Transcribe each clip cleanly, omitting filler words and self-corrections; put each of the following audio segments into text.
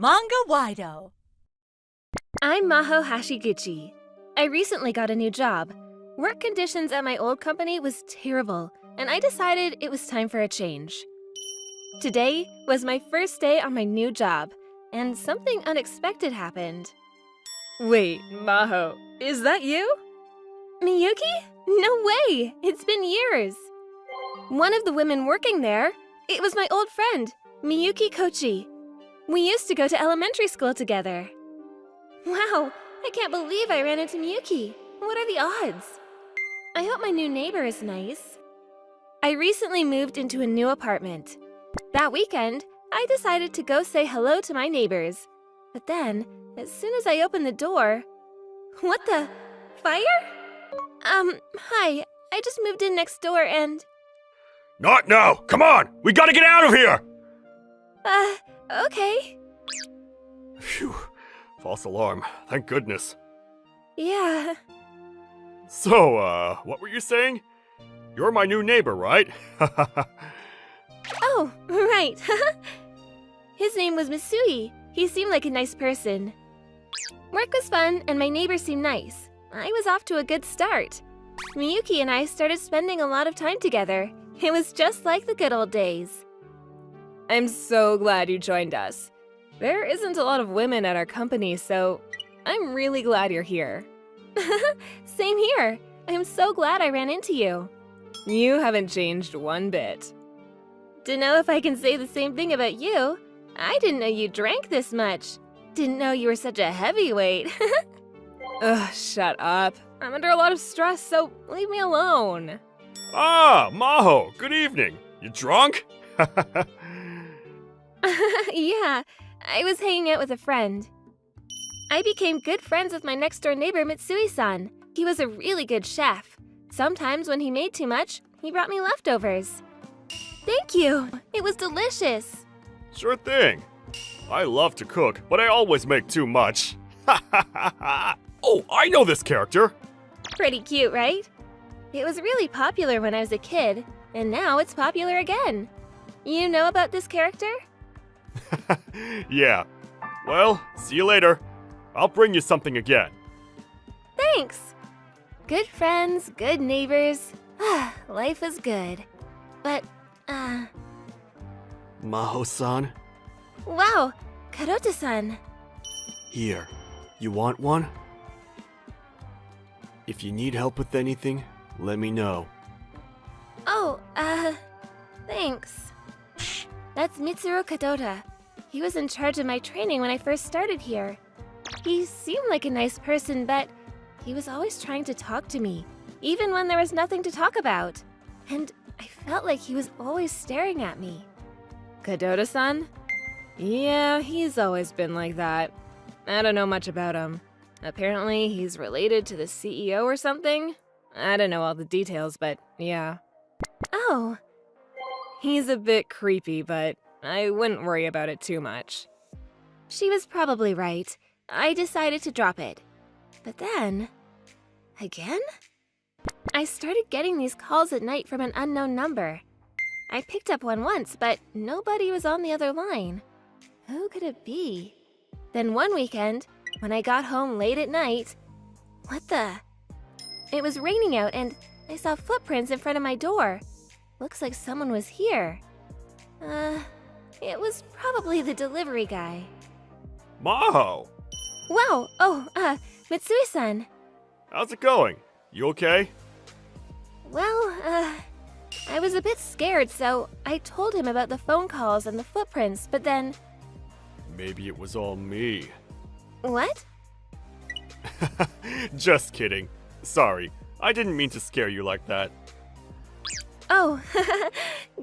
Manga-Waido. I'm Maho Hashiguchi. I recently got a new job. Work conditions at my old company was terrible, and I decided it was time for a change. Today was my first day on my new job, and something unexpected happened. Wait, Maho, is that you? Miyuki? No way! It's been years! One of the women working there, it was my old friend, Miyuki Kochi. We used to go to elementary school together. Wow, I can't believe I ran into Miyuki. What are the odds? I hope my new neighbor is nice. I recently moved into a new apartment. That weekend, I decided to go say hello to my neighbors. But then, as soon as I opened the door... What the? Fire? Hi. I just moved in next door and... Not now! Come on! We gotta get out of here! Okay. Phew. False alarm. Thank goodness. Yeah. So, what were you saying? You're my new neighbor, right? Oh, right. His name was Misui. He seemed like a nice person. Work was fun, and my neighbor seemed nice. I was off to a good start. Miyuki and I started spending a lot of time together. It was just like the good old days. I'm so glad you joined us. There isn't a lot of women at our company, so I'm really glad you're here. Same here. I'm so glad I ran into you. You haven't changed one bit. Don't know if I can say the same thing about you. I didn't know you drank this much. Didn't know you were such a heavyweight. Ugh, shut up. I'm under a lot of stress, so leave me alone. Ah, Maho, good evening. You drunk? Yeah, I was hanging out with a friend. I became good friends with my next-door neighbor, Mitsui-san. He was a really good chef. Sometimes when he made too much, he brought me leftovers. Thank you. It was delicious. Sure thing. I love to cook, but I always make too much. Oh, I know this character. Pretty cute, right? It was really popular when I was a kid, and now it's popular again. You know about this character? Yeah. Well, see you later. I'll bring you something again. Thanks. Good friends, good neighbors. Life is good. But, Maho-san? Wow, Karota-san. Here. You want one? If you need help with anything, let me know. Oh, thanks. That's Mitsuru Kadota. He was in charge of my training when I first started here. He seemed like a nice person, but he was always trying to talk to me, even when there was nothing to talk about. And I felt like he was always staring at me. Kadota-san? Yeah, he's always been like that. I don't know much about him. Apparently, he's related to the CEO or something. I don't know all the details, but yeah. Oh. He's a bit creepy, but I wouldn't worry about it too much. She was probably right. I decided to drop it. But then... Again? I started getting these calls at night from an unknown number. I picked up one once, but nobody was on the other line. Who could it be? Then one weekend, when I got home late at night... What the... It was raining out and I saw footprints in front of my door. Looks like someone was here. It was probably the delivery guy. Maho! Wow! Oh, Mitsui-san. How's it going? You okay? Well, I was a bit scared, so I told him about the phone calls and the footprints, but then... Maybe it was all me. What? Just kidding. Sorry, I didn't mean to scare you like that. Oh,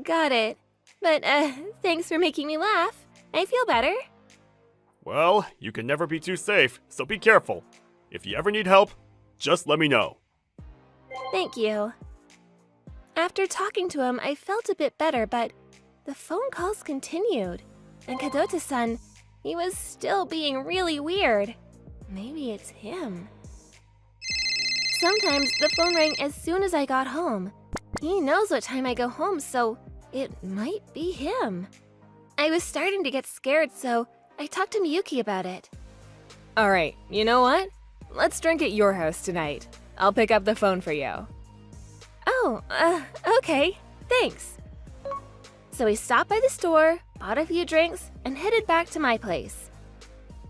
got it. But, thanks for making me laugh. I feel better. Well, you can never be too safe, so be careful. If you ever need help, just let me know. Thank you. After talking to him, I felt a bit better, but the phone calls continued. And Kadota-san, he was still being really weird. Maybe it's him. Sometimes the phone rang as soon as I got home. He knows what time I go home, so it might be him. I was starting to get scared, so I talked to Miyuki about it. Alright, you know what? Let's drink at your house tonight. I'll pick up the phone for you. Oh, okay. Thanks. So we stopped by the store, bought a few drinks, and headed back to my place.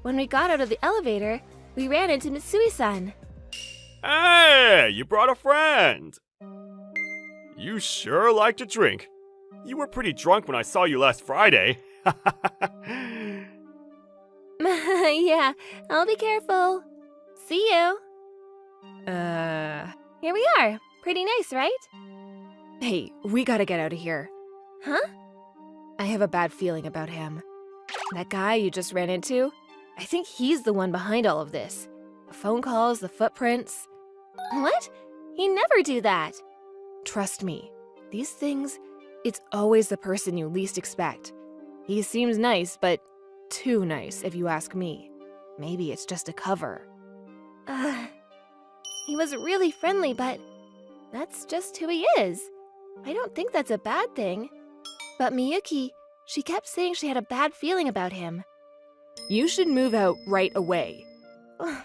When we got out of the elevator, we ran into Mitsui-san. Hey, you brought a friend! You sure like to drink. You were pretty drunk when I saw you last Friday. Yeah, I'll be careful. See you. Here we are. Pretty nice, right? Hey, we gotta get out of here. Huh? I have a bad feeling about him. That guy you just ran into, I think he's the one behind all of this. The phone calls, the footprints. What? He'd never do that. Trust me, these things, it's always the person you least expect. He seems nice, but too nice if you ask me. Maybe it's just a cover. He was really friendly, but that's just who he is. I don't think that's a bad thing. But Miyuki, she kept saying she had a bad feeling about him. You should move out right away.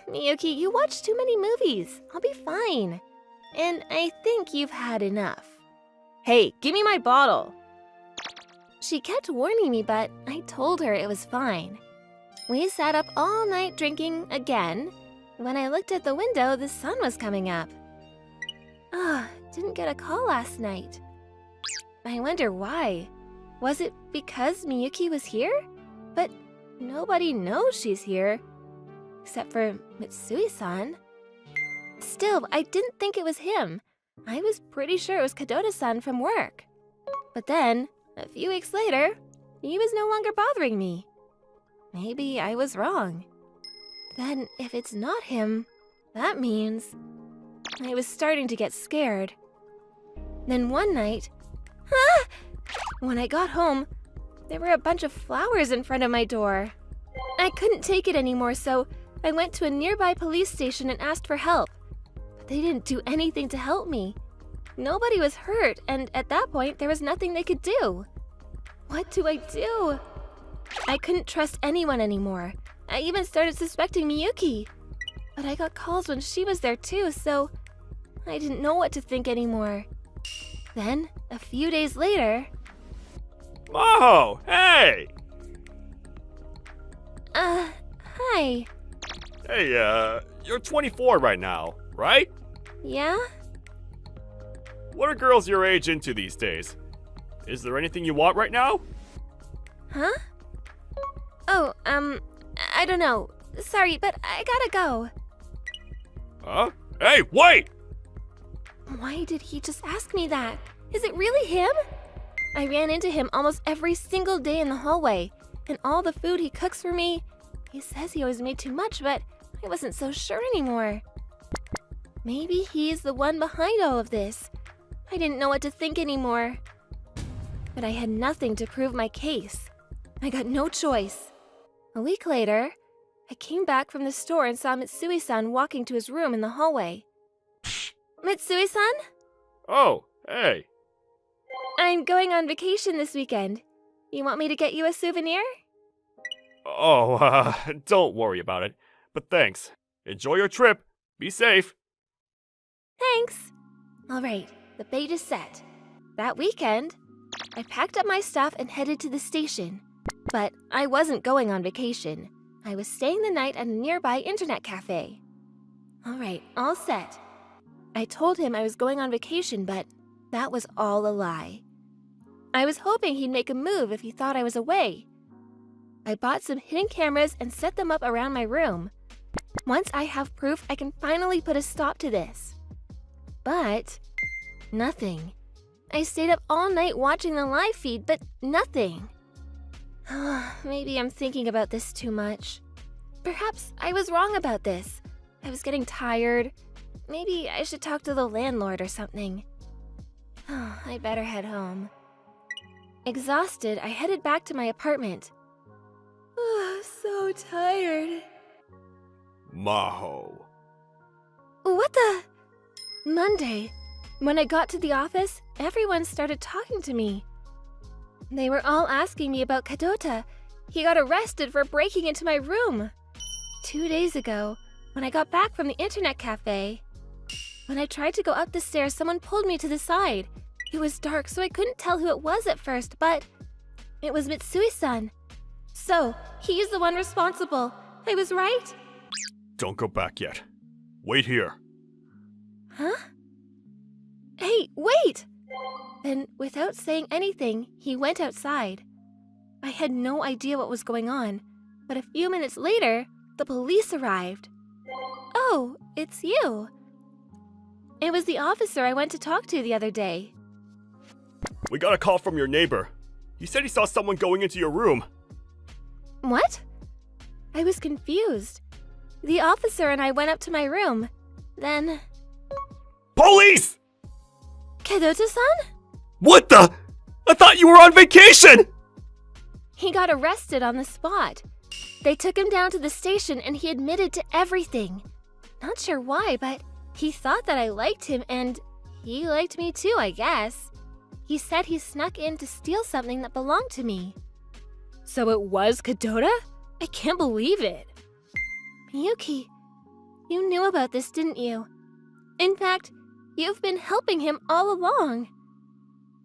Miyuki, you watch too many movies. I'll be fine. And I think you've had enough. Hey, give me my bottle. She kept warning me, but I told her it was fine. We sat up all night drinking again. When I looked at the window, the sun was coming up. Didn't get a call last night. I wonder why. Was it because Miyuki was here? But nobody knows she's here. Except for Mitsui-san. Still, I didn't think it was him. I was pretty sure it was Kadota-san from work. But then, a few weeks later, he was no longer bothering me. Maybe I was wrong. Then, if it's not him, that means... I was starting to get scared. Then one night... When I got home, there were a bunch of flowers in front of my door. I couldn't take it anymore, so I went to a nearby police station and asked for help. But they didn't do anything to help me. Nobody was hurt, and at that point, there was nothing they could do. What do I do? I couldn't trust anyone anymore. I even started suspecting Miyuki. But I got calls when she was there too, so I didn't know what to think anymore. Then, a few days later... Oh, hey! Hi. Hey, you're 24 right now, right? Yeah? What are girls your age into these days? Is there anything you want right now? Huh? Oh, I don't know. Sorry, but I gotta go. Huh? Hey, wait! Why did he just ask me that? Is it really him? I ran into him almost every single day in the hallway, and all the food he cooks for me, he says he always made too much, but I wasn't so sure anymore. Maybe he's the one behind all of this. I didn't know what to think anymore. But I had nothing to prove my case. I got no choice. A week later, I came back from the store and saw Mitsui-san walking to his room in the hallway. Mitsui-san? Oh, hey. I'm going on vacation this weekend. You want me to get you a souvenir? Oh, don't worry about it. But thanks. Enjoy your trip. Be safe. Thanks. All right, the bait is set. That weekend, I packed up my stuff and headed to the station. But I wasn't going on vacation. I was staying the night at a nearby internet cafe. All right, all set. I told him I was going on vacation, but that was all a lie. I was hoping he'd make a move if he thought I was away. I bought some hidden cameras and set them up around my room. Once I have proof, I can finally put a stop to this. But nothing. I stayed up all night watching the live feed, but nothing. Maybe I'm thinking about this too much. Perhaps I was wrong about this. I was getting tired. Maybe I should talk to the landlord or something. I'd better head home. Exhausted, I headed back to my apartment. So tired. Maho. What the? Monday. When I got to the office, everyone started talking to me. They were all asking me about Kadota, he got arrested for breaking into my room. 2 days ago, when I got back from the internet cafe, when I tried to go up the stairs, someone pulled me to the side. It was dark, so I couldn't tell who it was at first, but it was Mitsui-san. So, he's the one responsible. I was right? Don't go back yet. Wait here. Huh? Hey, wait! Then, without saying anything, he went outside. I had no idea what was going on, but a few minutes later, the police arrived. Oh, it's you. It was the officer I went to talk to the other day. We got a call from your neighbor. He said he saw someone going into your room. What? I was confused. The officer and I went up to my room. Then... Police! Kadota-san? What the? I thought you were on vacation! He got arrested on the spot. They took him down to the station and he admitted to everything. Not sure why, but he thought that I liked him and he liked me too, I guess. He said he snuck in to steal something that belonged to me. So it was Kadota? I can't believe it. Miyuki, you knew about this, didn't you? In fact, you've been helping him all along.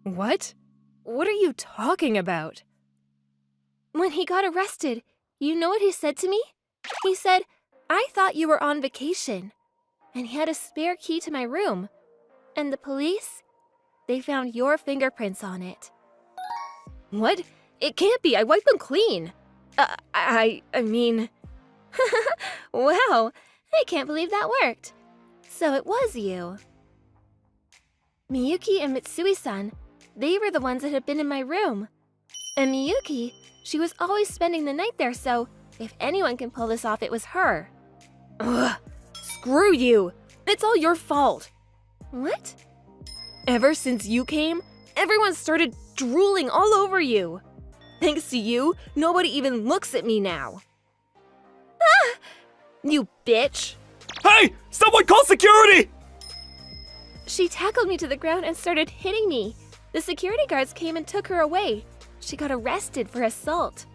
What? What are you talking about? When he got arrested, you know what he said to me? He said, I thought you were on vacation. And he had a spare key to my room. And the police? They found your fingerprints on it. What? It can't be. I wiped them clean. I mean... Wow, I can't believe that worked. So it was you. Miyuki and Mitsui-san, they were the ones that had been in my room. And Miyuki, she was always spending the night there, so if anyone can pull this off, it was her. Ugh. Screw you. It's all your fault. What? Ever since you came, everyone started drooling all over you. Thanks to you, nobody even looks at me now. Ah! You bitch! Hey! Someone call security! She tackled me to the ground and started hitting me. The security guards came and took her away. She got arrested for assault.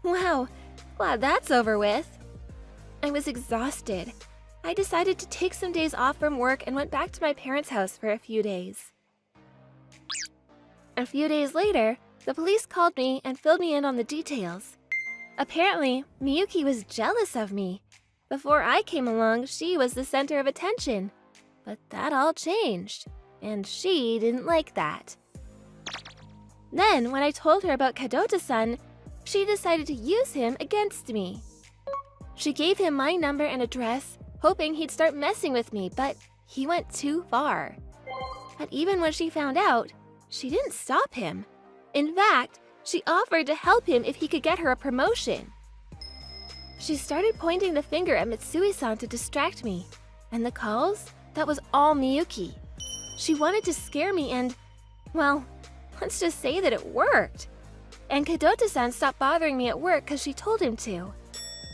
Wow, glad that's over with. I was exhausted. I decided to take some days off from work and went back to my parents' house for a few days. A few days later, the police called me and filled me in on the details. Apparently, Miyuki was jealous of me. Before I came along, she was the center of attention. But that all changed, and she didn't like that. Then, when I told her about Kadota-san, she decided to use him against me. She gave him my number and address, hoping he'd start messing with me, but he went too far. But even when she found out, she didn't stop him. In fact, she offered to help him if he could get her a promotion. She started pointing the finger at Mitsui-san to distract me, and the calls? That was all Miyuki. She wanted to scare me and, well, let's just say that it worked. And Kadota-san stopped bothering me at work because she told him to.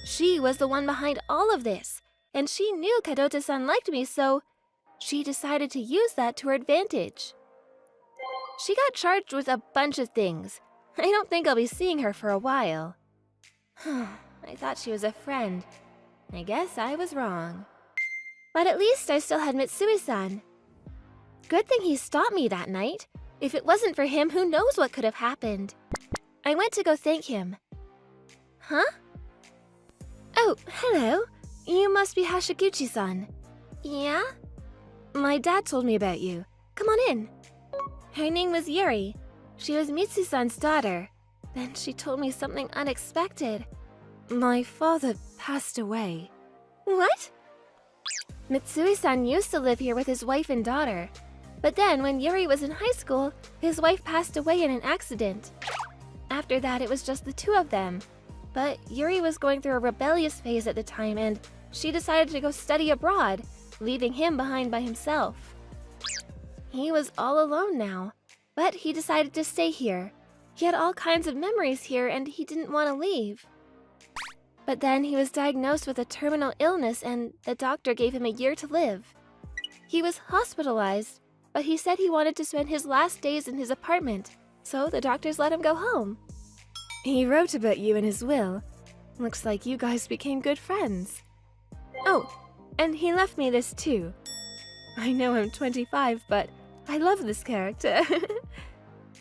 She was the one behind all of this, and she knew Kadota-san liked me, so she decided to use that to her advantage. She got charged with a bunch of things. I don't think I'll be seeing her for a while. I thought she was a friend. I guess I was wrong. But at least I still had Mitsui-san. Good thing he stopped me that night. If it wasn't for him, who knows what could have happened. I went to go thank him. Huh? Oh, hello. You must be Hashiguchi-san. Yeah? My dad told me about you. Come on in. Her name was Yuri. She was Mitsu-san's daughter. Then she told me something unexpected. My father passed away. What? Mitsui-san used to live here with his wife and daughter. But then, when Yuri was in high school, his wife passed away in an accident. After that, it was just the two of them. But Yuri was going through a rebellious phase at the time, and she decided to go study abroad, leaving him behind by himself. He was all alone now, but he decided to stay here. He had all kinds of memories here, and he didn't want to leave. But then he was diagnosed with a terminal illness, and the doctor gave him a year to live. He was hospitalized, but he said he wanted to spend his last days in his apartment, so the doctors let him go home. He wrote about you in his will. Looks like you guys became good friends. Oh, and he left me this too. I know I'm 25, but I love this character.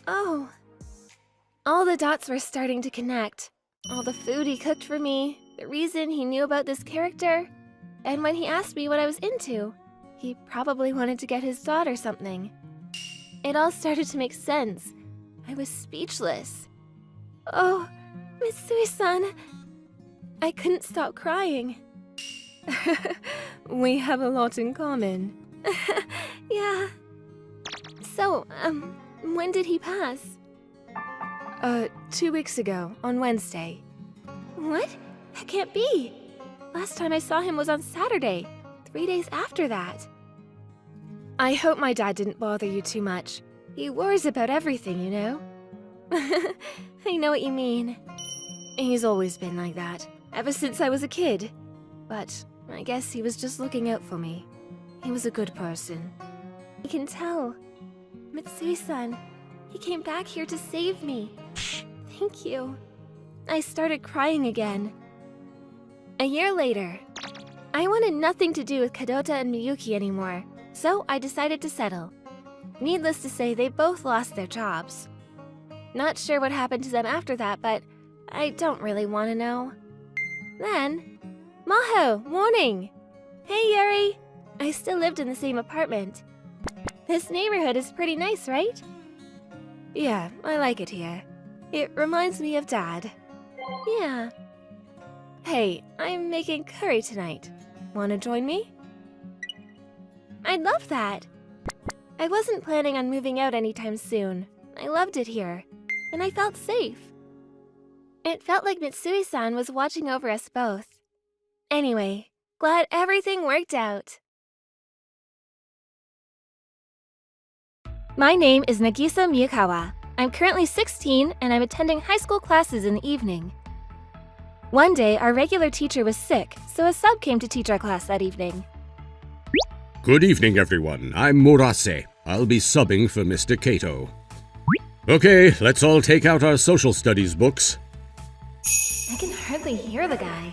Oh. All the dots were starting to connect. All the food he cooked for me, the reason he knew about this character, and when he asked me what I was into, he probably wanted to get his daughter something. It all started to make sense. I was speechless. Oh, Mitsui-san. I couldn't stop crying. We have a lot in common. Yeah. So, when did he pass? 2 weeks ago, on Wednesday. What? That can't be. Last time I saw him was on Saturday, 3 days after that. I hope my dad didn't bother you too much. He worries about everything, you know? I know what you mean. He's always been like that, ever since I was a kid. But I guess he was just looking out for me. He was a good person. I can tell. Mitsui-san, he came back here to save me. Thank you. I started crying again. A year later, I wanted nothing to do with Kadota and Miyuki anymore, so I decided to settle. Needless to say, they both lost their jobs. Not sure what happened to them after that, but I don't really want to know. Then, Maho, morning! Hey, Yuri! I still lived in the same apartment. This neighborhood is pretty nice, right? Yeah, I like it here. It reminds me of Dad. Yeah. Hey, I'm making curry tonight. Wanna join me? I'd love that. I wasn't planning on moving out anytime soon. I loved it here, and I felt safe. It felt like Mitsui-san was watching over us both. Anyway, glad everything worked out. My name is Nagisa Miyakawa. I'm currently 16 and I'm attending high school classes in the evening. One day, our regular teacher was sick, so a sub came to teach our class that evening. Good evening, everyone. I'm Murase. I'll be subbing for Mr. Kato. Okay, let's all take out our social studies books. I can hardly hear the guy.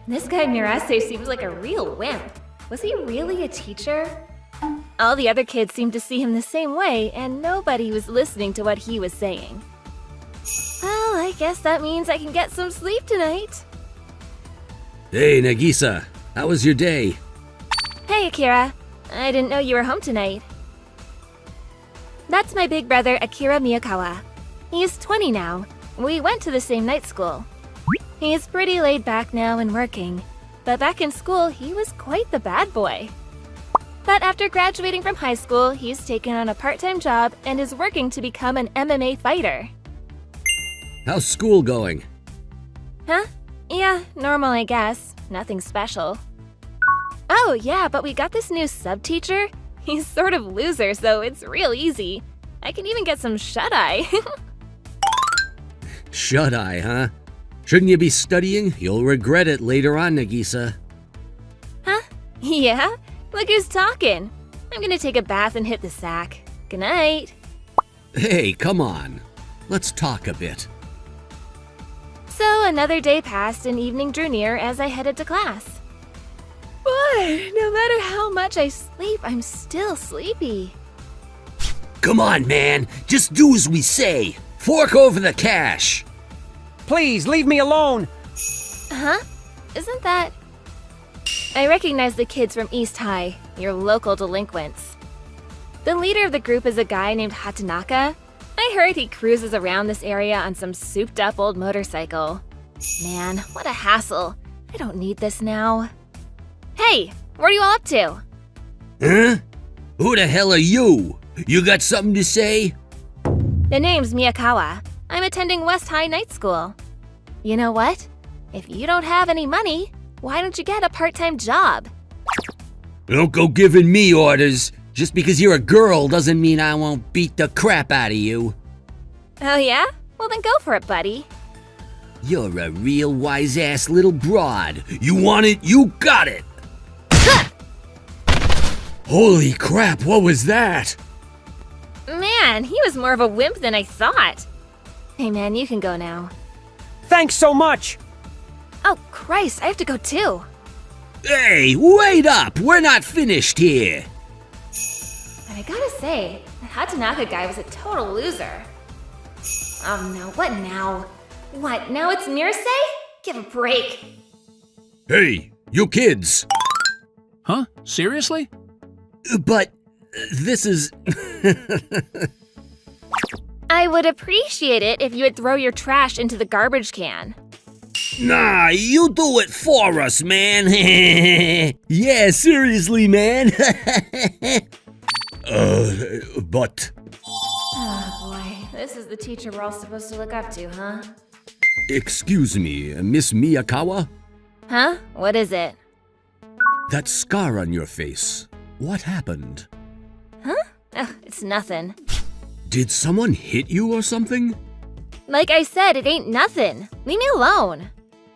This guy Murase seems like a real wimp. Was he really a teacher? All the other kids seemed to see him the same way, and nobody was listening to what he was saying. Well, I guess that means I can get some sleep tonight. Hey, Nagisa. How was your day? Hey, Akira. I didn't know you were home tonight. That's my big brother, Akira Miyakawa. He's 20 now. We went to the same night school. He's pretty laid back now and working, but back in school, he was quite the bad boy. But after graduating from high school, he's taken on a part-time job and is working to become an MMA fighter. How's school going? Huh? Yeah, normal I guess. Nothing special. Oh yeah, but we got this new sub-teacher. He's sort of loser, so it's real easy. I can even get some shut-eye. Shut-eye, huh? Shouldn't you be studying? You'll regret it later on, Nagisa. Huh? Yeah? Look who's talking. I'm gonna take a bath and hit the sack. Good night. Hey, come on. Let's talk a bit. So another day passed and evening drew near as I headed to class. Boy, no matter how much I sleep, I'm still sleepy. Come on, man. Just do as we say. Fork over the cash. Please, leave me alone! Huh? Isn't that... I recognize the kids from East High, your local delinquents. The leader of the group is a guy named Hatanaka. I heard he cruises around this area on some souped-up old motorcycle. Man, what a hassle. I don't need this now. Hey, what are you all up to? Huh? Who the hell are you? You got something to say? The name's Miyakawa. I'm attending West High Night School. You know what? If you don't have any money, why don't you get a part-time job? Don't go giving me orders. Just because you're a girl doesn't mean I won't beat the crap out of you. Oh yeah? Well then go for it, buddy. You're a real wise-ass little broad. You want it, you got it! Holy crap, what was that? Man, he was more of a wimp than I thought. Hey man, you can go now. Thanks so much! Oh, Christ, I have to go too. Hey, wait up! We're not finished here! But I gotta say, the Hatanaka guy was a total loser. Oh no, what now? What, now it's Mirsei? Give a break. Hey, you kids! Huh? Seriously? But this is... I would appreciate it if you would throw your trash into the garbage can. Nah, you do it for us, man. Yeah, seriously, man. But... Oh boy, this is the teacher we're all supposed to look up to, huh? Excuse me, Miss Miyakawa? Huh? What is it? That scar on your face, what happened? Ugh, it's nothing. Did someone hit you or something? Like I said, it ain't nothing. Leave me alone.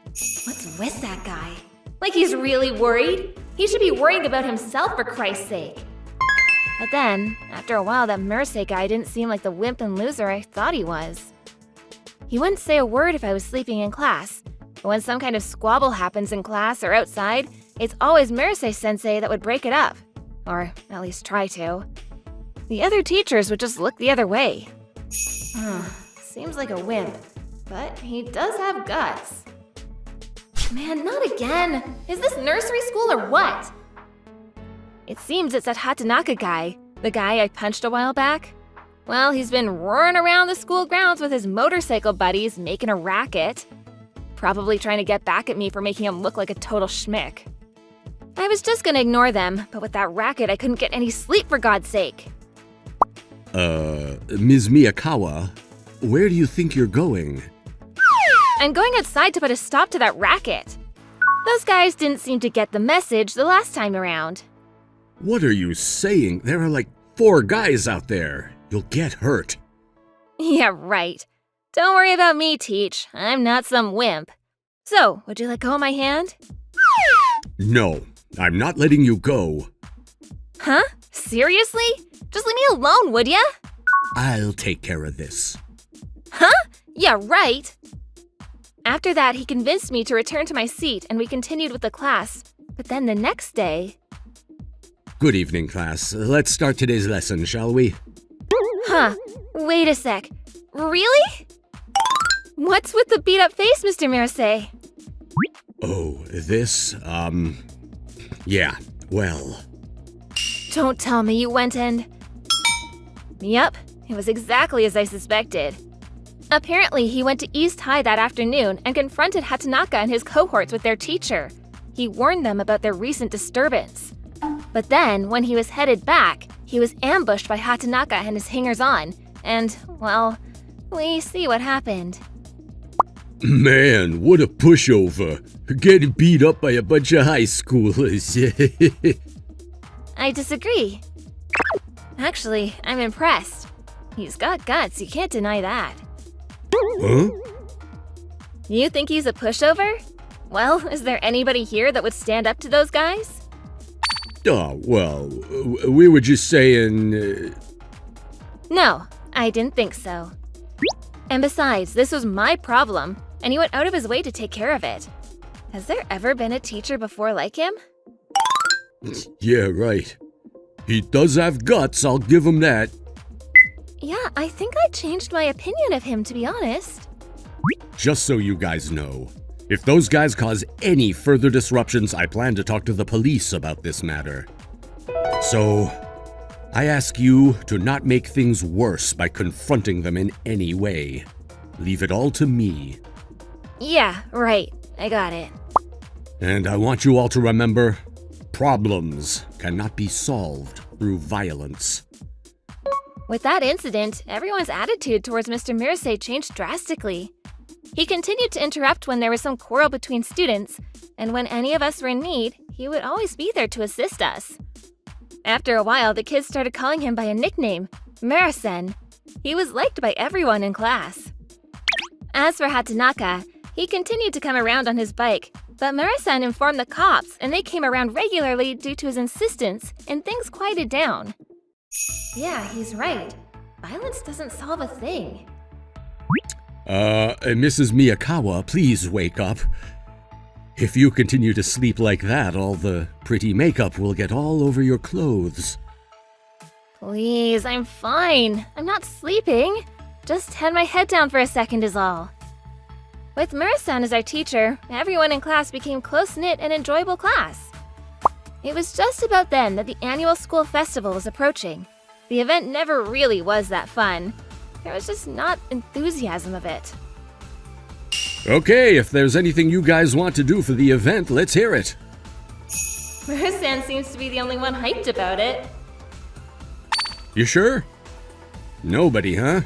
What's with that guy? Like he's really worried? He should be worrying about himself for Christ's sake. But then, after a while, that Mirsei guy didn't seem like the wimp and loser I thought he was. He wouldn't say a word if I was sleeping in class, but when some kind of squabble happens in class or outside, it's always Mirsei-sensei that would break it up. Or at least try to. The other teachers would just look the other way. Seems like a wimp, but he does have guts. Man, not again! Is this nursery school or what? It seems it's that Hatanaka guy, the guy I punched a while back. Well, he's been roaring around the school grounds with his motorcycle buddies, making a racket. Probably trying to get back at me for making him look like a total schmick. I was just gonna ignore them, but with that racket I couldn't get any sleep for God's sake. Ms. Miyakawa, where do you think you're going? I'm going outside to put a stop to that racket. Those guys didn't seem to get the message the last time around. What are you saying? There are like 4 guys out there. You'll get hurt. Yeah, right. Don't worry about me, Teach. I'm not some wimp. So, would you let go of my hand? No, I'm not letting you go. Huh? Seriously? Just leave me alone, would ya? I'll take care of this. Huh? Yeah, right. After that, he convinced me to return to my seat and we continued with the class. But then the next day... Good evening, class. Let's start today's lesson, shall we? Huh. Wait a sec. Really? What's with the beat-up face, Mr. Mirsei? Oh, this, yeah, well... Don't tell me you went and... Yep, it was exactly as I suspected. Apparently, he went to East High that afternoon and confronted Hatanaka and his cohorts with their teacher. He warned them about their recent disturbance. But then, when he was headed back, he was ambushed by Hatanaka and his hangers-on, and, well, we see what happened. Man, what a pushover. Getting beat up by a bunch of high schoolers. I disagree. Actually, I'm impressed. He's got guts, you can't deny that. Huh? You think he's a pushover? Well, is there anybody here that would stand up to those guys? Well, we were just saying... No, I didn't think so. And besides, this was my problem, and he went out of his way to take care of it. Has there ever been a teacher before like him? Yeah, right. He does have guts, I'll give him that. Yeah, I think I changed my opinion of him, to be honest. Just so you guys know, if those guys cause any further disruptions, I plan to talk to the police about this matter. So, I ask you to not make things worse by confronting them in any way. Leave it all to me. Yeah, right. I got it. And I want you all to remember, problems cannot be solved through violence. With that incident, everyone's attitude towards Mr. Mirsei changed drastically. He continued to interrupt when there was some quarrel between students, and when any of us were in need, he would always be there to assist us. After a while, the kids started calling him by a nickname, Murasen. He was liked by everyone in class. As for Hatanaka, he continued to come around on his bike, but Murasen informed the cops and they came around regularly due to his insistence, and things quieted down. Yeah, he's right. Violence doesn't solve a thing. Mrs. Miyakawa, please wake up. If you continue to sleep like that, all the pretty makeup will get all over your clothes. Please, I'm fine. I'm not sleeping. Just had my head down for a second is all. With Mura-san as our teacher, everyone in class became close-knit and enjoyable class. It was just about then that the annual school festival was approaching. The event never really was that fun. There was just not enthusiasm of it. Okay, if there's anything you guys want to do for the event, let's hear it. Mura-san seems to be the only one hyped about it. You sure? Nobody, huh?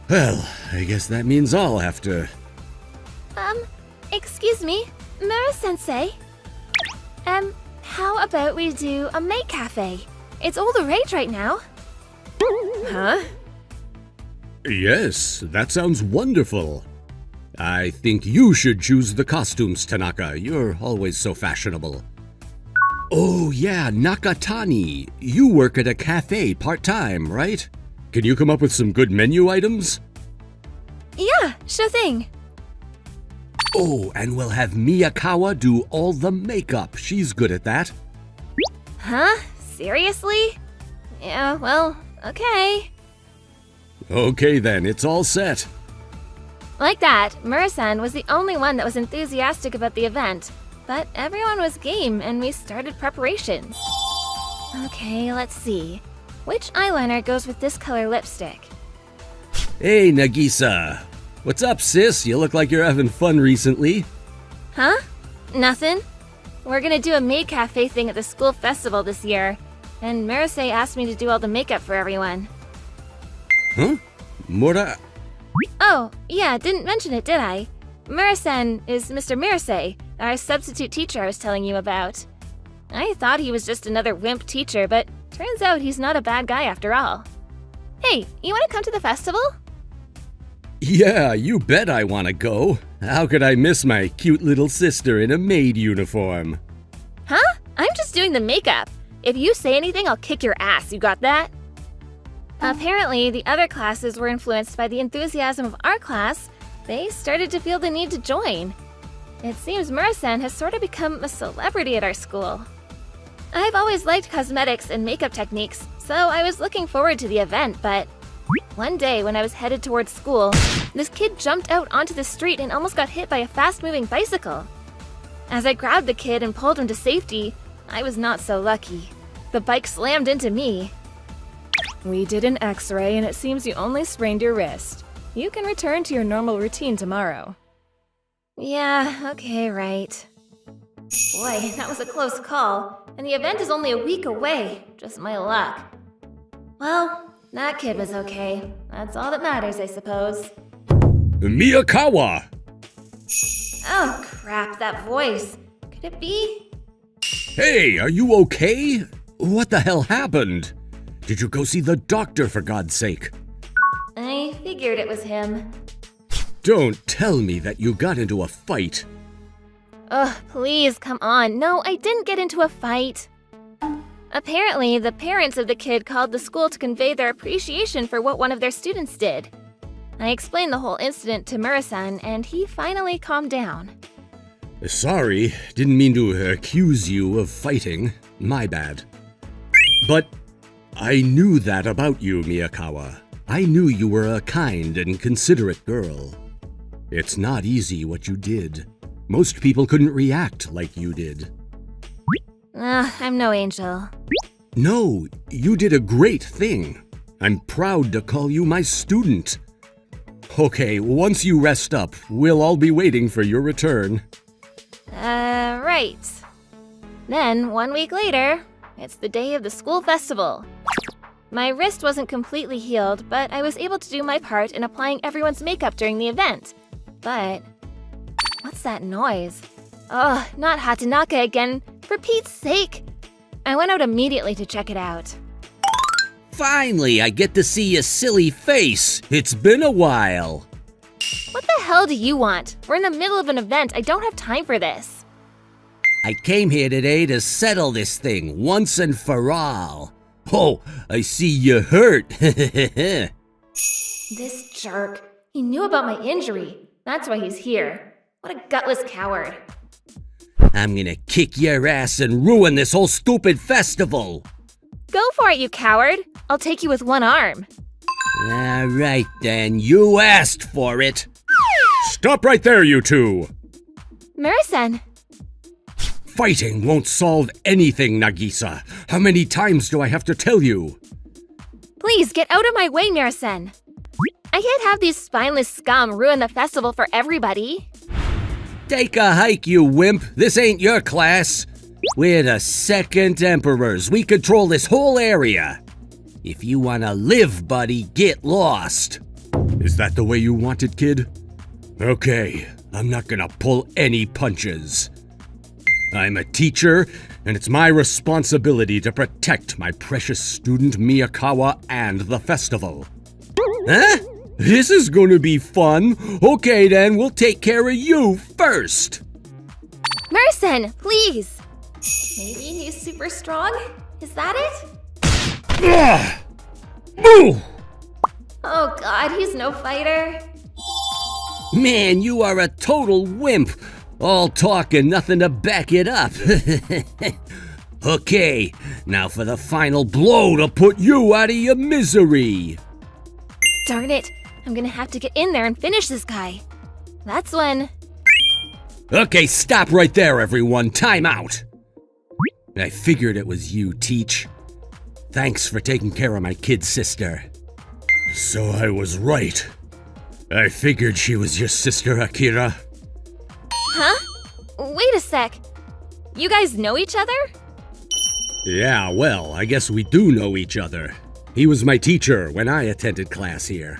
Well, I guess that means I'll have to... Excuse me, Mura-sensei. How about we do a maid cafe? It's all the rage right now. Huh? Yes, that sounds wonderful. I think you should choose the costumes, Tanaka. You're always so fashionable. Oh yeah, Nakatani. You work at a cafe part-time, right? Can you come up with some good menu items? Yeah, sure thing. Oh, and we'll have Miyakawa do all the makeup. She's good at that. Huh? Seriously? Yeah, well, okay. Okay then, it's all set. Like that, Mura-san was the only one that was enthusiastic about the event, but everyone was game and we started preparations. Okay, let's see. Which eyeliner goes with this color lipstick? Hey, Nagisa. What's up, sis? You look like you're having fun recently. Huh? Nothing. We're gonna do a maid cafe thing at the school festival this year, and Murasei asked me to do all the makeup for everyone. Huh? Mura... Oh, yeah, didn't mention it, did I? Mura-san is Mr. Murasei, our substitute teacher I was telling you about. I thought he was just another wimp teacher, but turns out he's not a bad guy after all. Hey, you wanna come to the festival? Yeah, you bet I want to go. How could I miss my cute little sister in a maid uniform? Huh? I'm just doing the makeup. If you say anything, I'll kick your ass, you got that? Apparently, the other classes were influenced by the enthusiasm of our class. They started to feel the need to join. It seems Mura-san has sort of become a celebrity at our school. I've always liked cosmetics and makeup techniques, so I was looking forward to the event, but one day when I was headed towards school, this kid jumped out onto the street and almost got hit by a fast-moving bicycle. As I grabbed the kid and pulled him to safety, I was not so lucky. The bike slammed into me. We did an x-ray and it seems you only sprained your wrist. You can return to your normal routine tomorrow. Yeah, okay, right. Boy, that was a close call, and the event is only a week away. Just my luck. Well, that kid was okay. That's all that matters, I suppose. Miyakawa! Oh, crap, that voice. Could it be? Hey, are you okay? What the hell happened? Did you go see the doctor, for God's sake? I figured it was him. Don't tell me that you got into a fight. Ugh, please, come on. No, I didn't get into a fight. Apparently, the parents of the kid called the school to convey their appreciation for what one of their students did. I explained the whole incident to Mura-san, and he finally calmed down. Sorry, didn't mean to accuse you of fighting. My bad. But I knew that about you, Miyakawa. I knew you were a kind and considerate girl. It's not easy what you did. Most people couldn't react like you did. I'm no angel. No, you did a great thing. I'm proud to call you my student. Okay, once you rest up, we'll all be waiting for your return. Right. Then, 1 week later, it's the day of the school festival. My wrist wasn't completely healed, but I was able to do my part in applying everyone's makeup during the event. But what's that noise? Ugh, not Hatanaka again, for Pete's sake! I went out immediately to check it out. Finally, I get to see a silly face. It's been a while. What the hell do you want? We're in the middle of an event. I don't have time for this. I came here today to settle this thing once and for all. Oh, I see you hurt. This jerk. He knew about my injury. That's why he's here. What a gutless coward. I'm gonna kick your ass and ruin this whole stupid festival. Go for it, you coward. I'll take you with one arm. All right then, you asked for it. Stop right there, you two! Mura-san. Fighting won't solve anything, Nagisa. How many times do I have to tell you? Please get out of my way, Mura-san. I can't have these spineless scum ruin the festival for everybody. Take a hike, you wimp. This ain't your class. We're the Second Emperors. We control this whole area. If you wanna live, buddy, get lost. Is that the way you want it, kid? Okay, I'm not gonna pull any punches. I'm a teacher, and it's my responsibility to protect my precious student Miyakawa and the festival. Huh? This is gonna be fun. Okay then, we'll take care of you first. Mura-san, please. Maybe he's super strong? Is that it? Ugh! Boo! Oh god, he's no fighter. Man, you are a total wimp. All talk and nothing to back it up. Okay, now for the final blow to put you out of your misery. Darn it, I'm gonna have to get in there and finish this guy. That's when... Okay, stop right there, everyone. Time out. I figured it was you, Teach. Thanks for taking care of my kid sister. So I was right. I figured she was your sister, Akira. Huh? Wait a sec. You guys know each other? Yeah, well, I guess we do know each other. He was my teacher when I attended class here.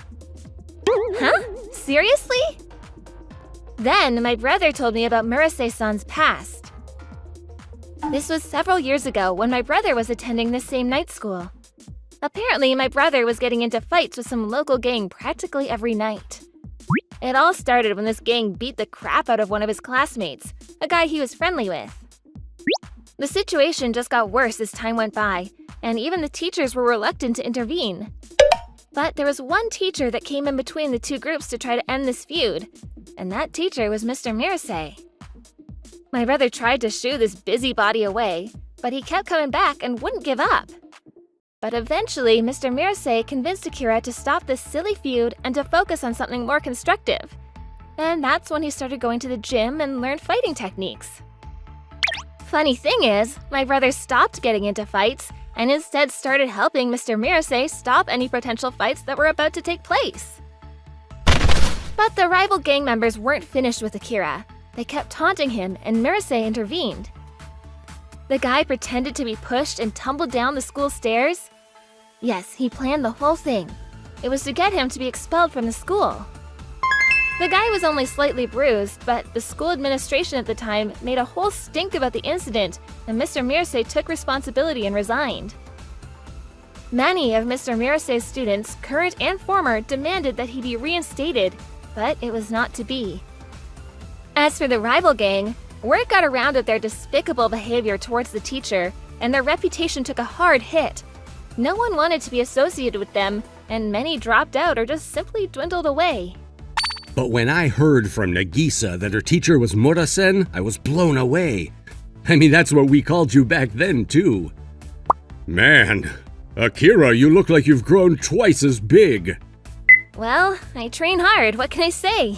Huh? Seriously? Then my brother told me about Murase-san's past. This was several years ago when my brother was attending the same night school. Apparently, my brother was getting into fights with some local gang practically every night. It all started when this gang beat the crap out of one of his classmates, a guy he was friendly with. The situation just got worse as time went by, and even the teachers were reluctant to intervene. But there was one teacher that came in between the two groups to try to end this feud, and that teacher was Mr. Murase. My brother tried to shoo this busybody away, but he kept coming back and wouldn't give up. But eventually, Mr. Murase convinced Akira to stop this silly feud and to focus on something more constructive. And that's when he started going to the gym and learned fighting techniques. Funny thing is, my brother stopped getting into fights and instead started helping Mr. Murase stop any potential fights that were about to take place. But the rival gang members weren't finished with Akira. They kept taunting him, and Murase intervened. The guy pretended to be pushed and tumbled down the school stairs. Yes, he planned the whole thing. It was to get him to be expelled from the school. The guy was only slightly bruised, but the school administration at the time made a whole stink about the incident, and Mr. Murase took responsibility and resigned. Many of Mr. Murase's students, current and former, demanded that he be reinstated, but it was not to be. As for the rival gang, word got around of their despicable behavior towards the teacher, and their reputation took a hard hit. No one wanted to be associated with them, and many dropped out or just simply dwindled away. But when I heard from Nagisa that her teacher was Murasen, I was blown away. I mean, that's what we called you back then, too. Man, Akira, you look like you've grown twice as big. Well, I train hard, what can I say?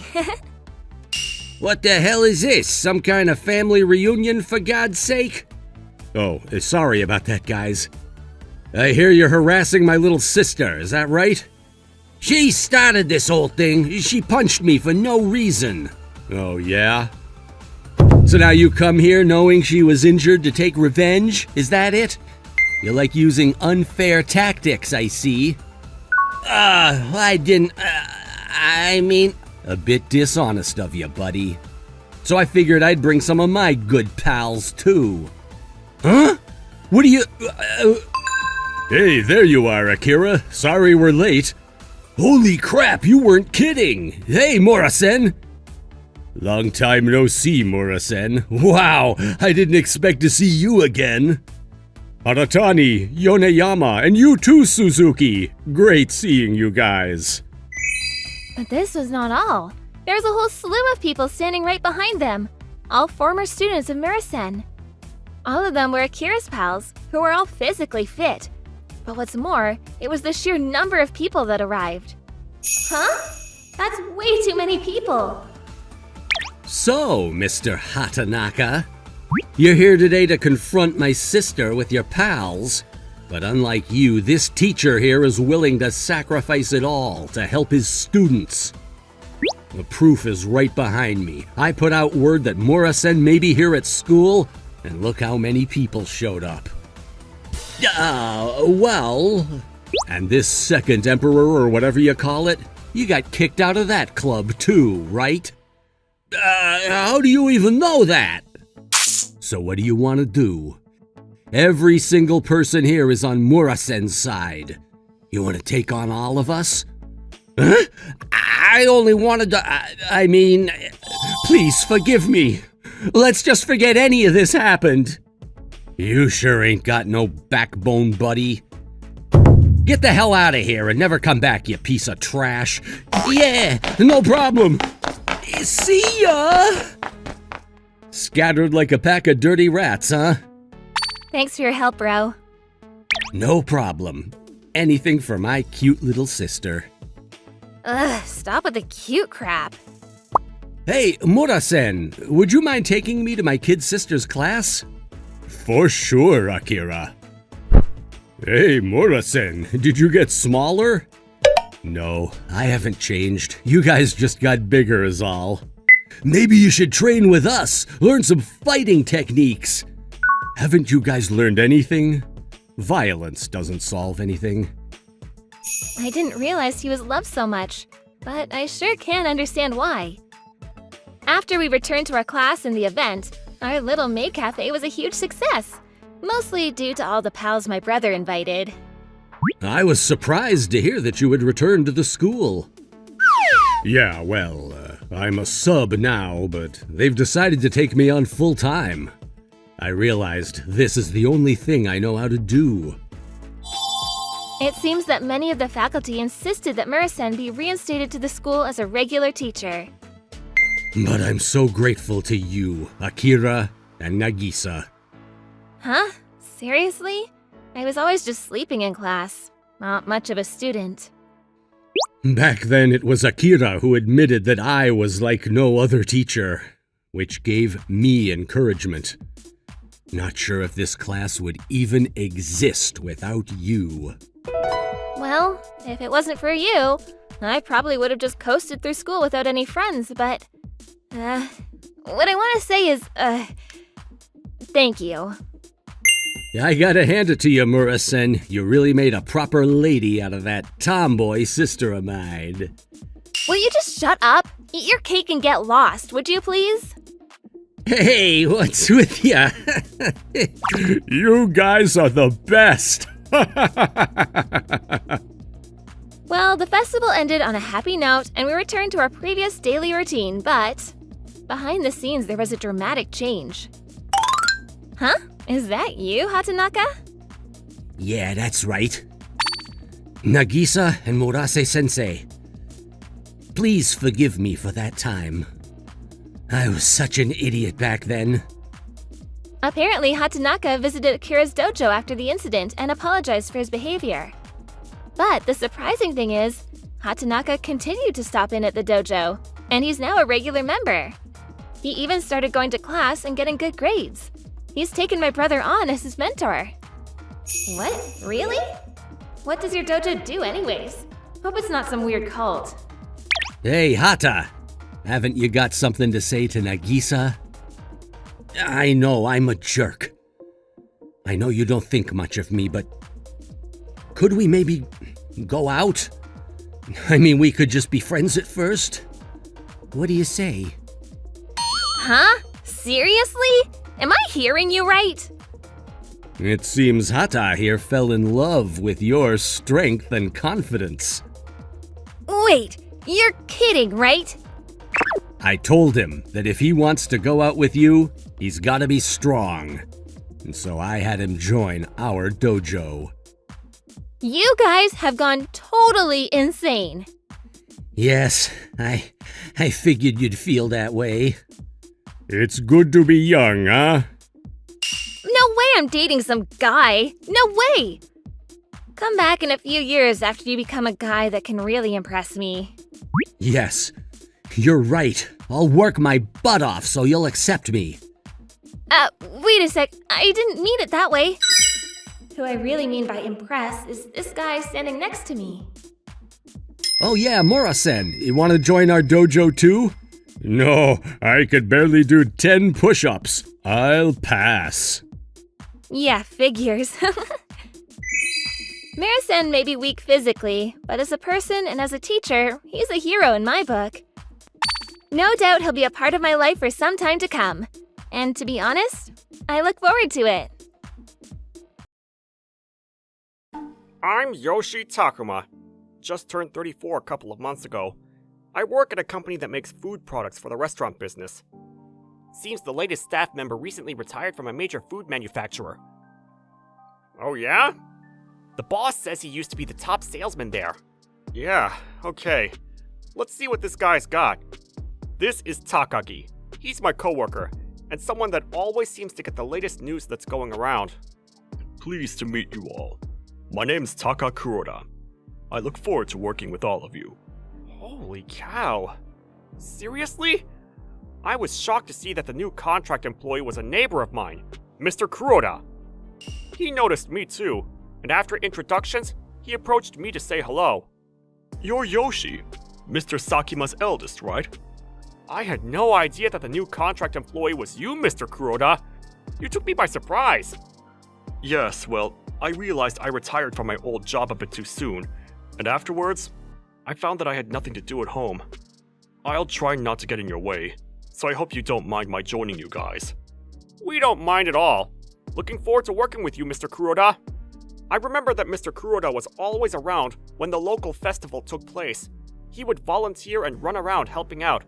What the hell is this? Some kind of family reunion, for God's sake? Oh, sorry about that, guys. I hear you're harassing my little sister, is that right? She started this whole thing. She punched me for no reason. Oh, yeah? So now you come here knowing she was injured to take revenge? Is that it? You like using unfair tactics, I see. I didn't... I mean... A bit dishonest of you, buddy. So I figured I'd bring some of my good pals, too. Huh? What are you... Hey, there you are, Akira. Sorry we're late. Holy crap, you weren't kidding! Hey, Murasen! Long time no see, Murasen. Wow, I didn't expect to see you again. Haratani, Yoneyama, and you too, Suzuki. Great seeing you guys. But this was not all. There was a whole slew of people standing right behind them, all former students of Murasen. All of them were Akira's pals, who were all physically fit. But what's more, it was the sheer number of people that arrived. Huh? That's way too many people. So, Mr. Hatanaka, you're here today to confront my sister with your pals. But unlike you, this teacher here is willing to sacrifice it all to help his students. The proof is right behind me. I put out word that Murasen may be here at school, and look how many people showed up. Well... And this second emperor, or whatever you call it, you got kicked out of that club too, right? How do you even know that? So what do you want to do? Every single person here is on Murasen's side. You want to take on all of us? Huh? I only wanted to... please forgive me. Let's just forget any of this happened. You sure ain't got no backbone, buddy. Get the hell out of here and never come back, you piece of trash. Yeah, no problem. See ya! Scattered like a pack of dirty rats, huh? Thanks for your help, bro. No problem. Anything for my cute little sister. Ugh, stop with the cute crap. Hey, Murasen, would you mind taking me to my kid sister's class? For sure, Akira. Hey, Murasen, did you get smaller? No, I haven't changed. You guys just got bigger is all. Maybe you should train with us, learn some fighting techniques. Haven't you guys learned anything? Violence doesn't solve anything. I didn't realize he was loved so much, but I sure can understand why. After we returned to our class and the event, our little maid cafe was a huge success, mostly due to all the pals my brother invited. I was surprised to hear that you had returned to the school. Yeah, well, I'm a sub now, but they've decided to take me on full time. I realized this is the only thing I know how to do. It seems that many of the faculty insisted that Murasen be reinstated to the school as a regular teacher. But I'm so grateful to you, Akira and Nagisa. Huh? Seriously? I was always just sleeping in class. Not much of a student. Back then, it was Akira who admitted that I was like no other teacher, which gave me encouragement. Not sure if this class would even exist without you. Well, if it wasn't for you, I probably would have just coasted through school without any friends, but... what I want to say is, thank you. I gotta hand it to you, Murasen. You really made a proper lady out of that tomboy sister of mine. Will you just shut up? Eat your cake and get lost, would you please? Hey, what's with ya? You guys are the best. Well, the festival ended on a happy note and we returned to our previous daily routine, but behind the scenes there was a dramatic change. Huh? Is that you, Hatanaka? Yeah, that's right. Nagisa and Murase-sensei. Please forgive me for that time. I was such an idiot back then. Apparently, Hatanaka visited Akira's dojo after the incident and apologized for his behavior. But the surprising thing is, Hatanaka continued to stop in at the dojo, and he's now a regular member. He even started going to class and getting good grades. He's taken my brother on as his mentor. What? Really? What does your dojo do anyways? Hope it's not some weird cult. Hey, Hata! Haven't you got something to say to Nagisa? I know I'm a jerk. I know you don't think much of me, but could we maybe go out? I mean, we could just be friends at first. What do you say? Huh? Seriously? Am I hearing you right? It seems Hata here fell in love with your strength and confidence. Wait, you're kidding, right? I told him that if he wants to go out with you, he's gotta be strong. And so I had him join our dojo. You guys have gone totally insane. Yes, I figured you'd feel that way. It's good to be young, huh? No way I'm dating some guy. No way! Come back in a few years after you become a guy that can really impress me. Yes, you're right. I'll work my butt off so you'll accept me. Wait a sec. I didn't mean it that way. Who I really mean by impress is this guy standing next to me. Oh yeah, Mora-sen, you want to join our dojo too? No, I could barely do 10 push-ups. I'll pass. Yeah, figures. Mara-sen may be weak physically, but as a person and as a teacher, he's a hero in my book. No doubt he'll be a part of my life for some time to come. And to be honest, I look forward to it. I'm Yoshi Takuma. Just turned 34 a couple of months ago. I work at a company that makes food products for the restaurant business. Seems the latest staff member recently retired from a major food manufacturer. Oh yeah? The boss says he used to be the top salesman there. Yeah, okay. Let's see what this guy's got. This is Takagi. He's my coworker, and someone that always seems to get the latest news that's going around. Pleased to meet you all. My name's Taka Kuroda. I look forward to working with all of you. Holy cow. Seriously? I was shocked to see that the new contract employee was a neighbor of mine, Mr. Kuroda. He noticed me too, and after introductions, he approached me to say hello. You're Yoshi, Mr. Sakima's eldest, right? I had no idea that the new contract employee was you, Mr. Kuroda. You took me by surprise. Yes, well, I realized I retired from my old job a bit too soon, and afterwards, I found that I had nothing to do at home. I'll try not to get in your way, so I hope you don't mind my joining you guys. We don't mind at all. Looking forward to working with you, Mr. Kuroda. I remember that Mr. Kuroda was always around when the local festival took place. He would volunteer and run around helping out.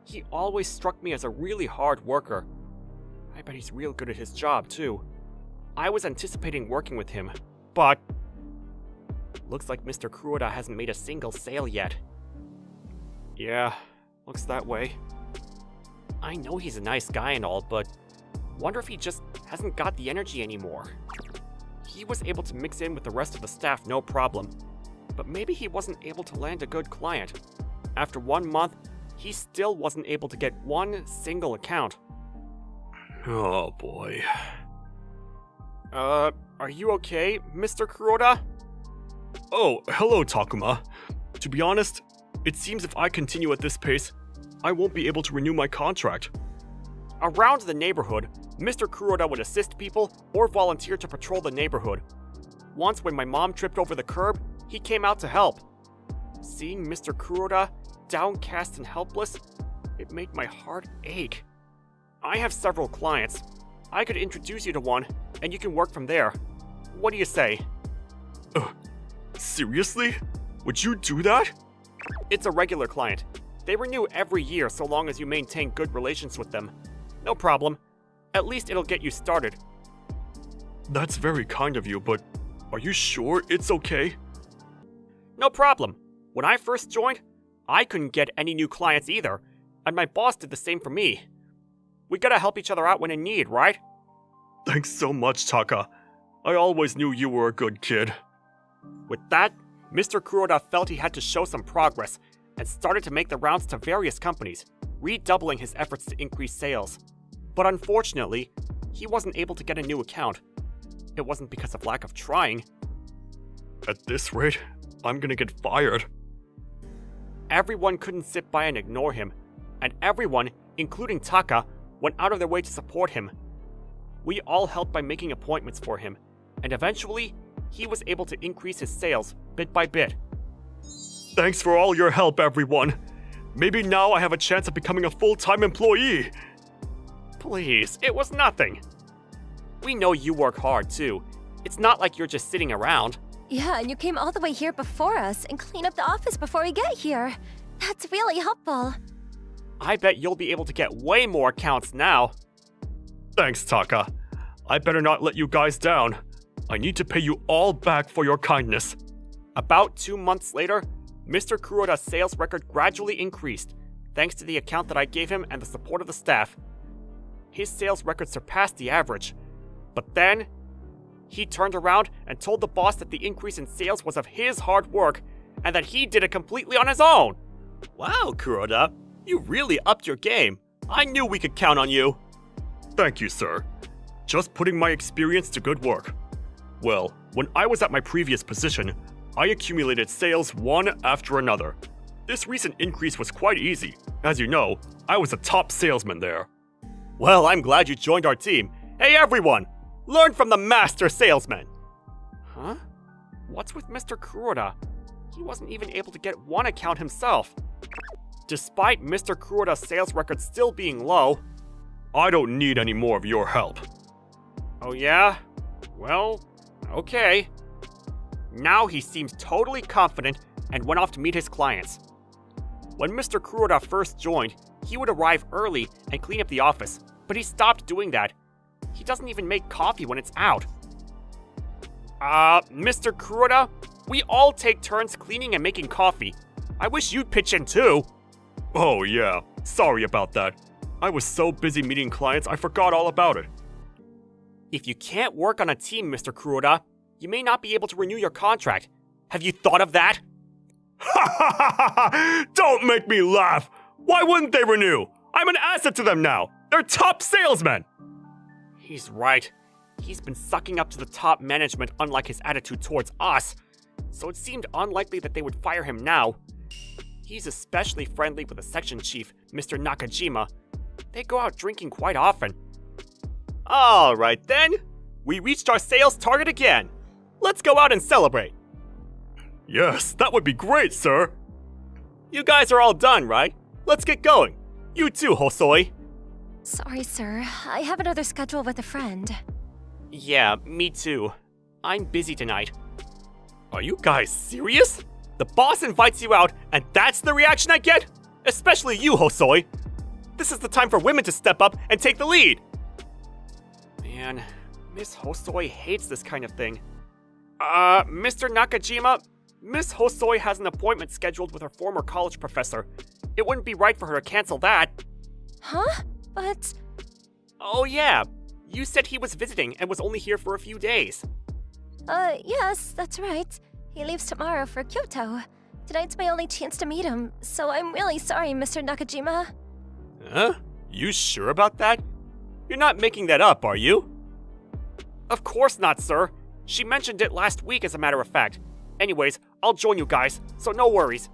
He always struck me as a really hard worker. I bet he's real good at his job, too. I was anticipating working with him, but looks like Mr. Kuroda hasn't made a single sale yet. Yeah, looks that way. I know he's a nice guy and all, but wonder if he just hasn't got the energy anymore. He was able to mix in with the rest of the staff no problem, but maybe he wasn't able to land a good client. After 1 month, he still wasn't able to get one single account. Oh boy. Are you okay, Mr. Kuroda? Oh, hello, Takuma. To be honest, it seems if I continue at this pace, I won't be able to renew my contract. Around the neighborhood, Mr. Kuroda would assist people or volunteer to patrol the neighborhood. Once when my mom tripped over the curb, he came out to help. Seeing Mr. Kuroda downcast and helpless, it made my heart ache. I have several clients. I could introduce you to one, and you can work from there. What do you say? Seriously? Would you do that? It's a regular client. They renew every year so long as you maintain good relations with them. No problem. At least it'll get you started. That's very kind of you, but are you sure it's okay? No problem. When I first joined, I couldn't get any new clients either, and my boss did the same for me. We gotta help each other out when in need, right? Thanks so much, Taka. I always knew you were a good kid. With that, Mr. Kuroda felt he had to show some progress and started to make the rounds to various companies, redoubling his efforts to increase sales. But unfortunately, he wasn't able to get a new account. It wasn't because of lack of trying. At this rate, I'm gonna get fired. Everyone couldn't sit by and ignore him, and everyone, including Taka, went out of their way to support him. We all helped by making appointments for him, and eventually, he was able to increase his sales bit by bit. Thanks for all your help, everyone. Maybe now I have a chance of becoming a full-time employee. Please, it was nothing. We know you work hard, too. It's not like you're just sitting around. Yeah, and you came all the way here before us and cleaned up the office before we get here. That's really helpful. I bet you'll be able to get way more accounts now. Thanks, Taka. I better not let you guys down. I need to pay you all back for your kindness. About 2 months later, Mr. Kuroda's sales record gradually increased, thanks to the account that I gave him and the support of the staff. His sales record surpassed the average. But then, he turned around and told the boss that the increase in sales was of his hard work, and that he did it completely on his own. Wow, Kuroda, you really upped your game. I knew we could count on you. Thank you, sir. Just putting my experience to good work. Well, when I was at my previous position, I accumulated sales one after another. This recent increase was quite easy. As you know, I was a top salesman there. Well, I'm glad you joined our team. Hey everyone! Learn from the master salesman! Huh? What's with Mr. Kuroda? He wasn't even able to get one account himself. Despite Mr. Kuroda's sales record still being low... I don't need any more of your help. Oh yeah? Well, okay. Now he seems totally confident and went off to meet his clients. When Mr. Kuroda first joined, he would arrive early and clean up the office, but he stopped doing that. He doesn't even make coffee when it's out. Mr. Kuroda, we all take turns cleaning and making coffee. I wish you'd pitch in too. Oh yeah, sorry about that. I was so busy meeting clients I forgot all about it. If you can't work on a team, Mr. Kuroda, you may not be able to renew your contract. Have you thought of that? Ha ha ha ha! Don't make me laugh! Why wouldn't they renew? I'm an asset to them now! They're top salesmen! He's right. He's been sucking up to the top management, unlike his attitude towards us. So it seemed unlikely that they would fire him now. He's especially friendly with the section chief, Mr. Nakajima. They go out drinking quite often. Alright then. We reached our sales target again. Let's go out and celebrate. Yes, that would be great, sir. You guys are all done, right? Let's get going. You too, Hosoi. Sorry, sir. I have another schedule with a friend. Yeah, me too. I'm busy tonight. Are you guys serious? The boss invites you out, and that's the reaction I get? Especially you, Hosoi. This is the time for women to step up and take the lead. Man, Miss Hosoi hates this kind of thing. Mr. Nakajima, Miss Hosoi has an appointment scheduled with her former college professor. It wouldn't be right for her to cancel that. Huh? But... Oh yeah, you said he was visiting and was only here for a few days. Yes, that's right. He leaves tomorrow for Kyoto. Tonight's my only chance to meet him, so I'm really sorry, Mr. Nakajima. Huh? You sure about that? You're not making that up, are you? Of course not, sir. She mentioned it last week, as a matter of fact. Anyways, I'll join you guys, so no worries.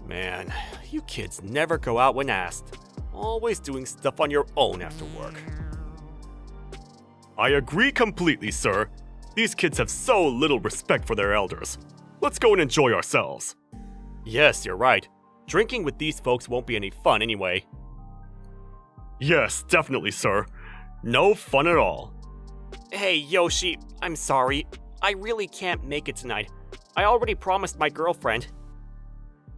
Man, you kids never go out when asked. Always doing stuff on your own after work. I agree completely, sir. These kids have so little respect for their elders. Let's go and enjoy ourselves. Yes, you're right. Drinking with these folks won't be any fun anyway. Yes, definitely, sir. No fun at all. Hey, Yoshi, I'm sorry. I really can't make it tonight. I already promised my girlfriend.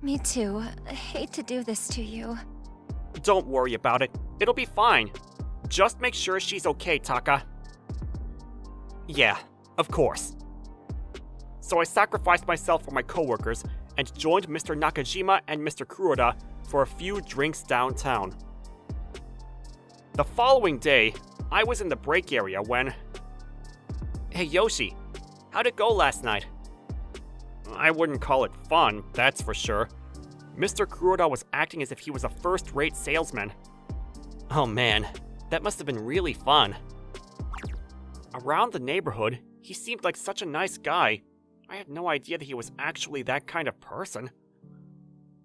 Me too. I hate to do this to you. Don't worry about it. It'll be fine. Just make sure she's okay, Taka. Yeah, of course. So I sacrificed myself for my coworkers and joined Mr. Nakajima and Mr. Kuroda for a few drinks downtown. The following day, I was in the break area when... Hey Yoshi, how'd it go last night? I wouldn't call it fun, that's for sure. Mr. Kuroda was acting as if he was a first-rate salesman. Oh man, that must have been really fun. Around the neighborhood, he seemed like such a nice guy. I had no idea that he was actually that kind of person.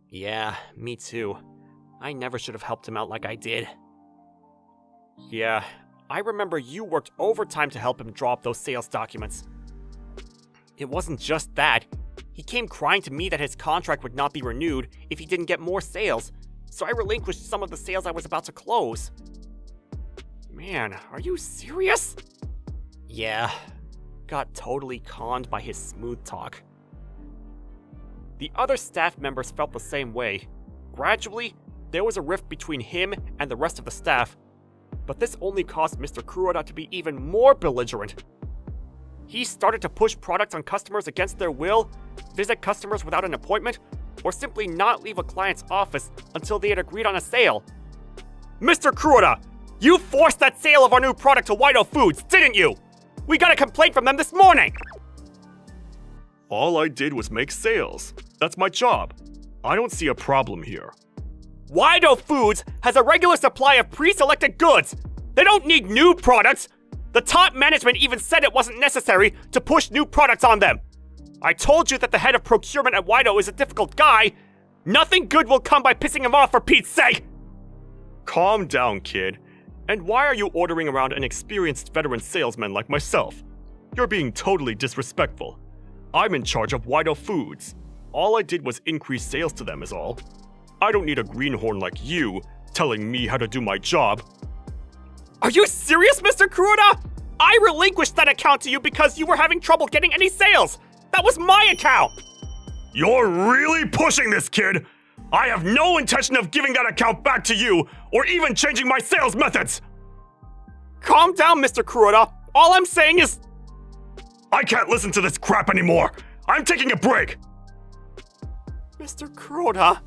Yeah, me too. I never should have helped him out like I did. Yeah, I remember you worked overtime to help him draw up those sales documents. It wasn't just that. He came crying to me that his contract would not be renewed if he didn't get more sales, so I relinquished some of the sales I was about to close. Man, are you serious? Yeah, got totally conned by his smooth talk. The other staff members felt the same way. Gradually, there was a rift between him and the rest of the staff, but this only caused Mr. Kuroda to be even more belligerent. He started to push products on customers against their will, visit customers without an appointment, or simply not leave a client's office until they had agreed on a sale. Mr. Kuroda, you forced that sale of our new product to Waido Foods, didn't you? We got a complaint from them this morning! All I did was make sales. That's my job. I don't see a problem here. Waido Foods has a regular supply of pre-selected goods. They don't need new products. The top management even said it wasn't necessary to push new products on them. I told you that the head of procurement at Waido is a difficult guy. Nothing good will come by pissing him off, for Pete's sake! Calm down, kid. And why are you ordering around an experienced veteran salesman like myself? You're being totally disrespectful. I'm in charge of Waido Foods. All I did was increase sales to them is all. I don't need a greenhorn like you telling me how to do my job. Are you serious, Mr. Kuroda? I relinquished that account to you because you were having trouble getting any sales. That was my account. You're really pushing this, kid. I have no intention of giving that account back to you or even changing my sales methods. Calm down, Mr. Kuroda. All I'm saying is... I can't listen to this crap anymore. I'm taking a break. Mr. Kuroda.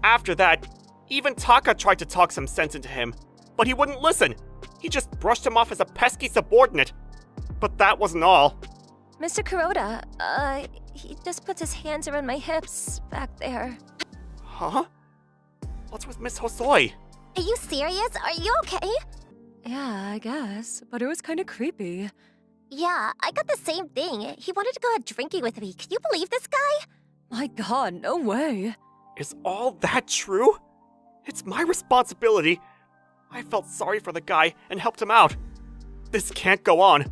After that, even Taka tried to talk some sense into him, but he wouldn't listen. He just brushed him off as a pesky subordinate. But that wasn't all. Mr. Kuroda, he just puts his hands around my hips back there. Huh? What's with Miss Hosoi? Are you serious? Are you okay? Yeah, I guess. But it was kind of creepy. Yeah, I got the same thing. He wanted to go out drinking with me. Can you believe this guy? My god, no way. Is all that true? It's my responsibility. I felt sorry for the guy and helped him out. This can't go on.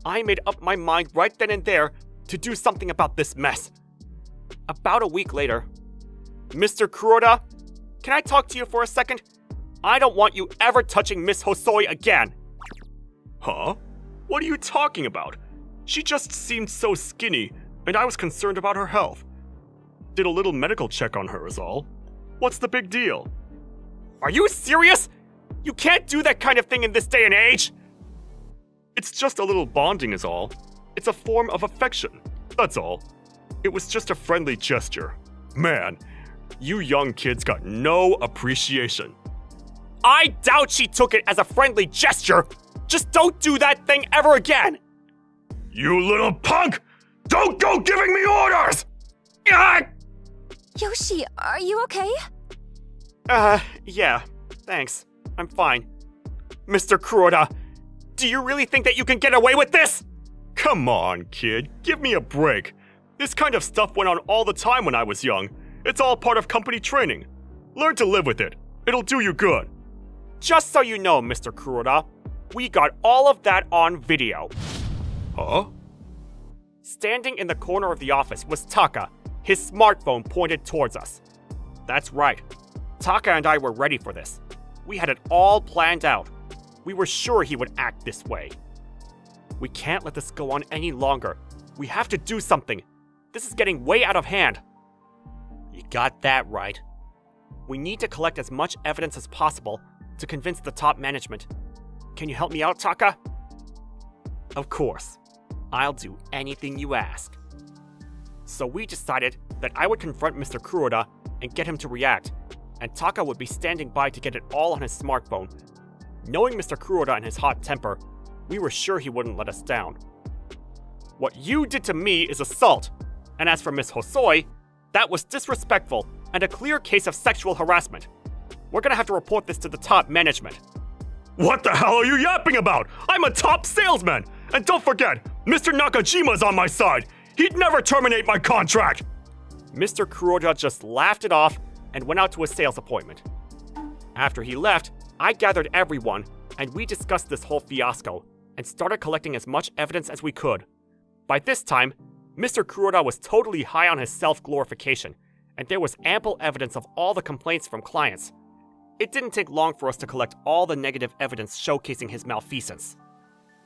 I made up my mind right then and there to do something about this mess. About a week later, Mr. Kuroda, can I talk to you for a second? I don't want you ever touching Miss Hosoi again. Huh? What are you talking about? She just seemed so skinny, and I was concerned about her health. Did a little medical check on her is all. What's the big deal? Are you serious? You can't do that kind of thing in this day and age! It's just a little bonding is all. It's a form of affection, that's all. It was just a friendly gesture. Man, you young kids got no appreciation. I doubt she took it as a friendly gesture! Just don't do that thing ever again! You little punk! Don't go giving me orders! Ah! Yoshi, are you okay? Yeah, thanks. I'm fine. Mr. Kuroda, do you really think that you can get away with this? Come on, kid. Give me a break. This kind of stuff went on all the time when I was young. It's all part of company training. Learn to live with it. It'll do you good. Just so you know, Mr. Kuroda, we got all of that on video. Huh? Standing in the corner of the office was Taka, his smartphone pointed towards us. That's right. Taka and I were ready for this. We had it all planned out. We were sure he would act this way. We can't let this go on any longer. We have to do something. This is getting way out of hand. You got that right. We need to collect as much evidence as possible to convince the top management. Can you help me out, Taka? Of course. I'll do anything you ask. So we decided that I would confront Mr. Kuroda and get him to react, and Taka would be standing by to get it all on his smartphone. Knowing Mr. Kuroda and his hot temper, we were sure he wouldn't let us down. What you did to me is assault, and as for Miss Hosoi, that was disrespectful and a clear case of sexual harassment. We're gonna have to report this to the top management. What the hell are you yapping about? I'm a top salesman! And don't forget, Mr. Nakajima's on my side! He'd never terminate my contract! Mr. Kuroda just laughed it off and went out to a sales appointment. After he left, I gathered everyone, and we discussed this whole fiasco, and started collecting as much evidence as we could. By this time, Mr. Kuroda was totally high on his self-glorification, and there was ample evidence of all the complaints from clients. It didn't take long for us to collect all the negative evidence showcasing his malfeasance.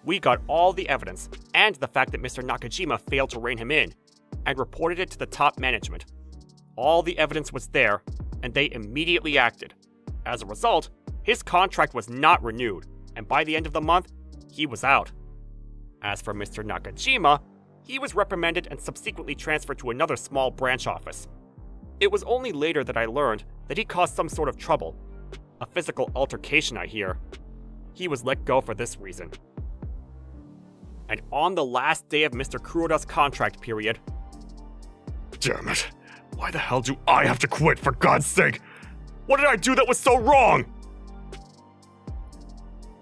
We got all the evidence, and the fact that Mr. Nakajima failed to rein him in, and reported it to the top management. All the evidence was there, and they immediately acted. As a result, his contract was not renewed, and by the end of the month, he was out. As for Mr. Nakajima, he was reprimanded and subsequently transferred to another small branch office. It was only later that I learned that he caused some sort of trouble. A physical altercation, I hear. He was let go for this reason. And on the last day of Mr. Kuroda's contract period... Damn it. Why the hell do I have to quit, for God's sake? What did I do that was so wrong?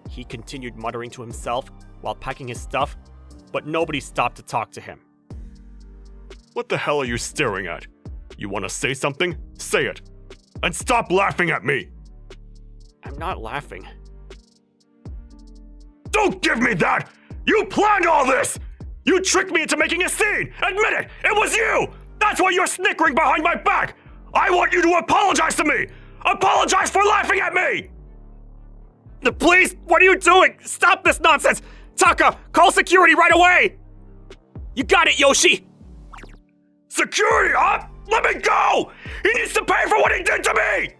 He continued muttering to himself while packing his stuff, but nobody stopped to talk to him. What the hell are you staring at? You want to say something? Say it. And stop laughing at me! I'm not laughing. Don't give me that! You planned all this! You tricked me into making a scene! Admit it! It was you! That's why you're snickering behind my back! I want you to apologize to me! Apologize for laughing at me! Please, what are you doing? Stop this nonsense! Taka, call security right away! You got it, Yoshi! Security, huh? Let me go! He needs to pay for what he did to me!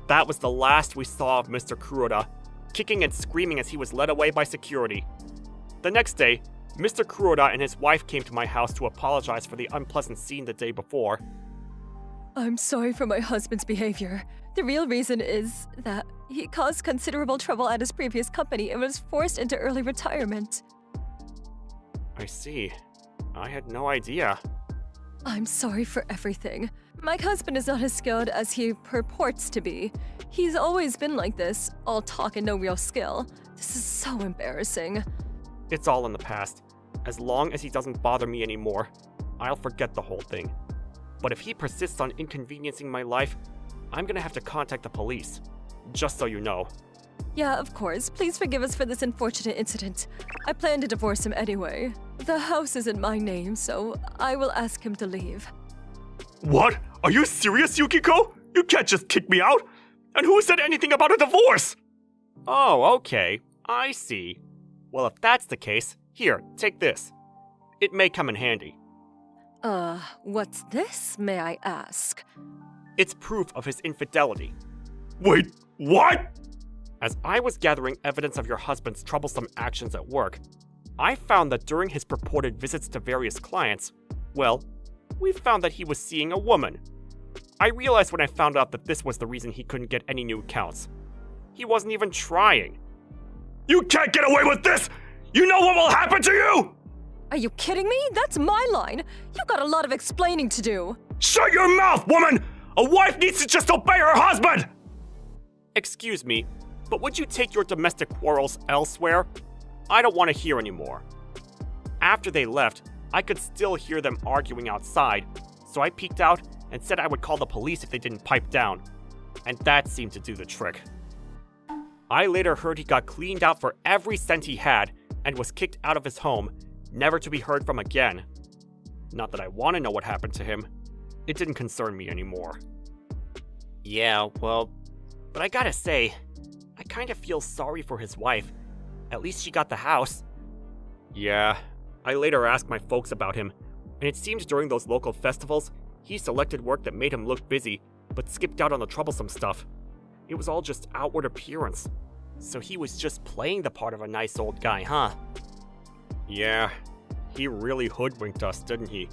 That was the last we saw of Mr. Kuroda, kicking and screaming as he was led away by security. The next day, Mr. Kuroda and his wife came to my house to apologize for the unpleasant scene the day before. I'm sorry for my husband's behavior. The real reason is that he caused considerable trouble at his previous company and was forced into early retirement. I see. I had no idea. I'm sorry for everything. My husband is not as skilled as he purports to be. He's always been like this, all talk and no real skill. This is so embarrassing. It's all in the past. As long as he doesn't bother me anymore, I'll forget the whole thing. But if he persists on inconveniencing my life, I'm gonna have to contact the police. Just so you know. Yeah, of course. Please forgive us for this unfortunate incident. I plan to divorce him anyway. The house is in my name, so I will ask him to leave. What? Are you serious, Yukiko? You can't just kick me out! And who said anything about a divorce? Oh, okay. I see. Well, if that's the case, here, take this. It may come in handy. What's this, may I ask? It's proof of his infidelity. Wait, what? As I was gathering evidence of your husband's troublesome actions at work, I found that during his purported visits to various clients, well, we found that he was seeing a woman. I realized when I found out that this was the reason he couldn't get any new accounts. He wasn't even trying. You can't get away with this! You know what will happen to you! Are you kidding me? That's my line. You got a lot of explaining to do. Shut your mouth, woman! A wife needs to just obey her husband! Excuse me, but would you take your domestic quarrels elsewhere? I don't want to hear anymore. After they left, I could still hear them arguing outside, so I peeked out and said I would call the police if they didn't pipe down. And that seemed to do the trick. I later heard he got cleaned out for every cent he had and was kicked out of his home, never to be heard from again. Not that I want to know what happened to him. It didn't concern me anymore. Yeah, well, but I gotta say, I kind of feel sorry for his wife. At least she got the house. Yeah, I later asked my folks about him, and it seemed during those local festivals, he selected work that made him look busy, but skipped out on the troublesome stuff. It was all just outward appearance. So he was just playing the part of a nice old guy, huh? Yeah, he really hoodwinked us, didn't he?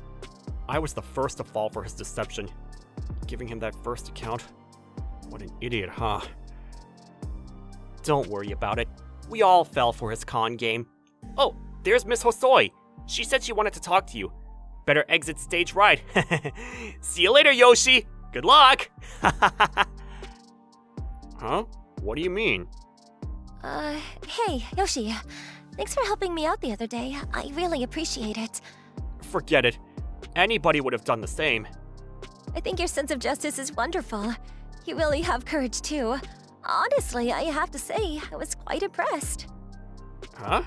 I was the first to fall for his deception. Giving him that first account. What an idiot, huh? Don't worry about it. We all fell for his con game. Oh, there's Miss Hosoi. She said she wanted to talk to you. Better exit stage right. See you later, Yoshi. Good luck. Huh? What do you mean? Hey, Yoshi. Thanks for helping me out the other day. I really appreciate it. Forget it. Anybody would have done the same. I think your sense of justice is wonderful. You really have courage, too. Honestly, I have to say, I was quite impressed. Huh?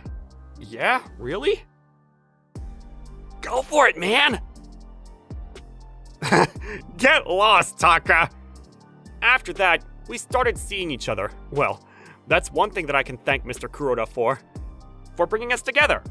Yeah, really? Go for it, man! Get lost, Taka! After that, we started seeing each other. Well, that's one thing that I can thank Mr. Kuroda for bringing us together.